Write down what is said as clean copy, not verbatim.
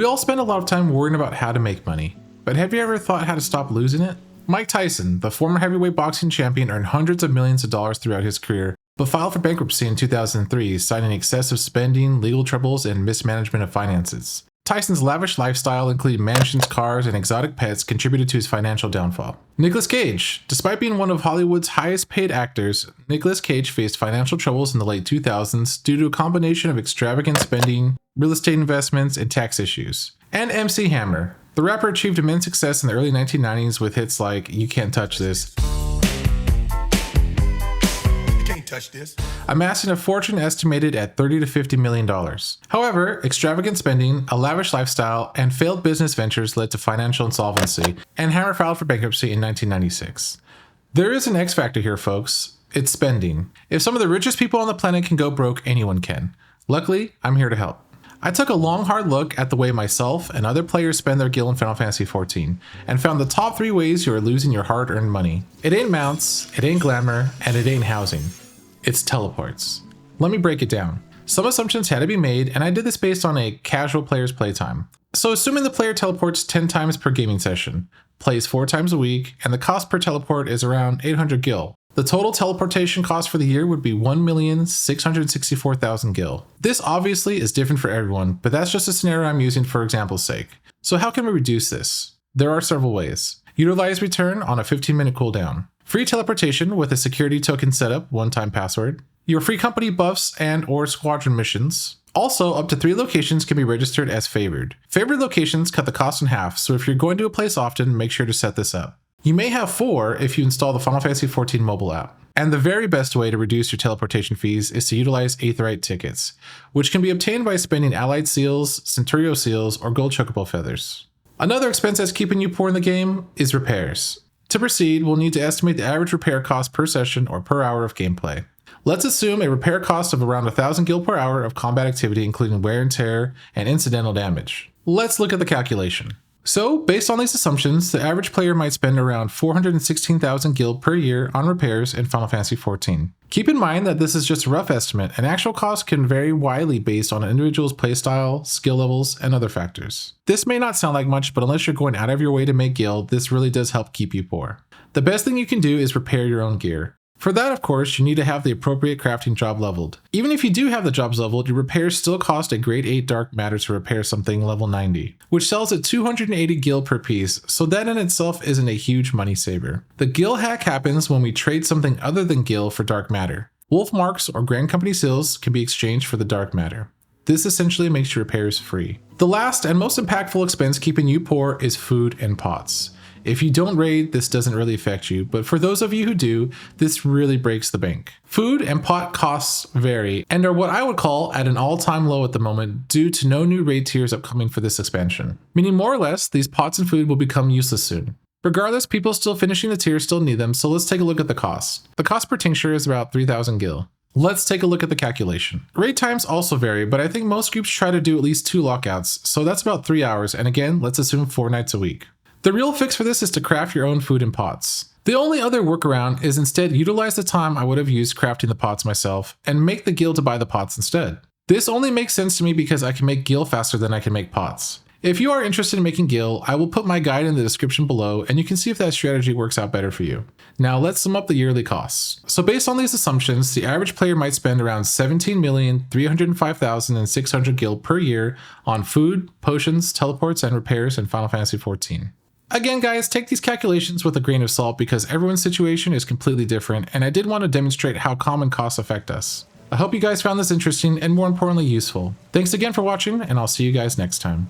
We all spend a lot of time worrying about how to make money, but have you ever thought how to stop losing it? Mike Tyson, the former heavyweight boxing champion, earned hundreds of millions of dollars throughout his career, but filed for bankruptcy in 2003, citing excessive spending, legal troubles, and mismanagement of finances. Tyson's lavish lifestyle, including mansions, cars, and exotic pets, contributed to his financial downfall. Nicolas Cage. Despite being one of Hollywood's highest paid actors, Nicolas Cage faced financial troubles in the late 2000s due to a combination of extravagant spending, real estate investments, and tax issues. And MC Hammer. The rapper achieved immense success in the early 1990s with hits like You Can't Touch This, touch this, amassing a fortune estimated at $30 to $50 million. However, extravagant spending, a lavish lifestyle, and failed business ventures led to financial insolvency, and Hammer filed for bankruptcy in 1996. There is an X factor here, folks. It's spending. If some of the richest people on the planet can go broke, anyone can. Luckily, I'm here to help. I took a long, hard look at the way myself and other players spend their gil in Final Fantasy XIV, and found the top 3 ways you are losing your hard-earned money. It ain't mounts, it ain't glamour, and it ain't housing. It's teleports. Let me break it down. Some assumptions had to be made, and I did this based on a casual player's playtime. So assuming the player teleports 10 times per gaming session, plays 4 times a week, and the cost per teleport is around 800 gil, the total teleportation cost for the year would be 1,664,000 gil. This obviously is different for everyone, but that's just a scenario I'm using for example's sake. So how can we reduce this? There are several ways. Utilize return on a 15-minute cooldown. Free teleportation with a security token setup, one-time password. Your free company buffs and or squadron missions. Also, up to 3 locations can be registered as favored. Favored locations cut the cost in half, so if you're going to a place often, make sure to set this up. You may have 4 if you install the Final Fantasy XIV mobile app. And the very best way to reduce your teleportation fees is to utilize Aetheryte tickets, which can be obtained by spending allied seals, Centurio seals, or gold chocobo feathers. Another expense that's keeping you poor in the game is repairs. To proceed, we'll need to estimate the average repair cost per session or per hour of gameplay. Let's assume a repair cost of around 1,000 gil per hour of combat activity, including wear and tear and incidental damage. Let's look at the calculation. So, based on these assumptions, the average player might spend around 416,000 gil per year on repairs in Final Fantasy XIV. Keep in mind that this is just a rough estimate, and actual costs can vary widely based on an individual's playstyle, skill levels, and other factors. This may not sound like much, but unless you're going out of your way to make gil, this really does help keep you poor. The best thing you can do is repair your own gear. For that, of course, you need to have the appropriate crafting job leveled. Even if you do have the jobs leveled, your repairs still cost a grade 8 dark matter to repair something level 90, which sells at 280 gil per piece, so that in itself isn't a huge money saver. The Gill Hack happens when we trade something other than gil for dark matter. Wolf marks or Grand Company seals can be exchanged for the dark matter. This essentially makes your repairs free. The last and most impactful expense keeping you poor is food and pots. If you don't raid, this doesn't really affect you, but for those of you who do, this really breaks the bank. Food and pot costs vary and are what I would call at an all-time low at the moment due to no new raid tiers upcoming for this expansion. Meaning more or less, these pots and food will become useless soon. Regardless, people still finishing the tiers still need them, so let's take a look at the cost. The cost per tincture is about 3,000 gil. Let's take a look at the calculation. Raid times also vary, but I think most groups try to do at least 2 lockouts, so that's about 3 hours, and again, let's assume 4 nights a week. The real fix for this is to craft your own food in pots. The only other workaround is instead utilize the time I would have used crafting the pots myself and make the gil to buy the pots instead. This only makes sense to me because I can make gil faster than I can make pots. If you are interested in making gil, I will put my guide in the description below and you can see if that strategy works out better for you. Now let's sum up the yearly costs. So based on these assumptions, the average player might spend around 17,305,600 gil per year on food, potions, teleports, and repairs in Final Fantasy XIV. Again, guys, take these calculations with a grain of salt because everyone's situation is completely different, and I did want to demonstrate how common costs affect us. I hope you guys found this interesting and more importantly useful. Thanks again for watching, and I'll see you guys next time.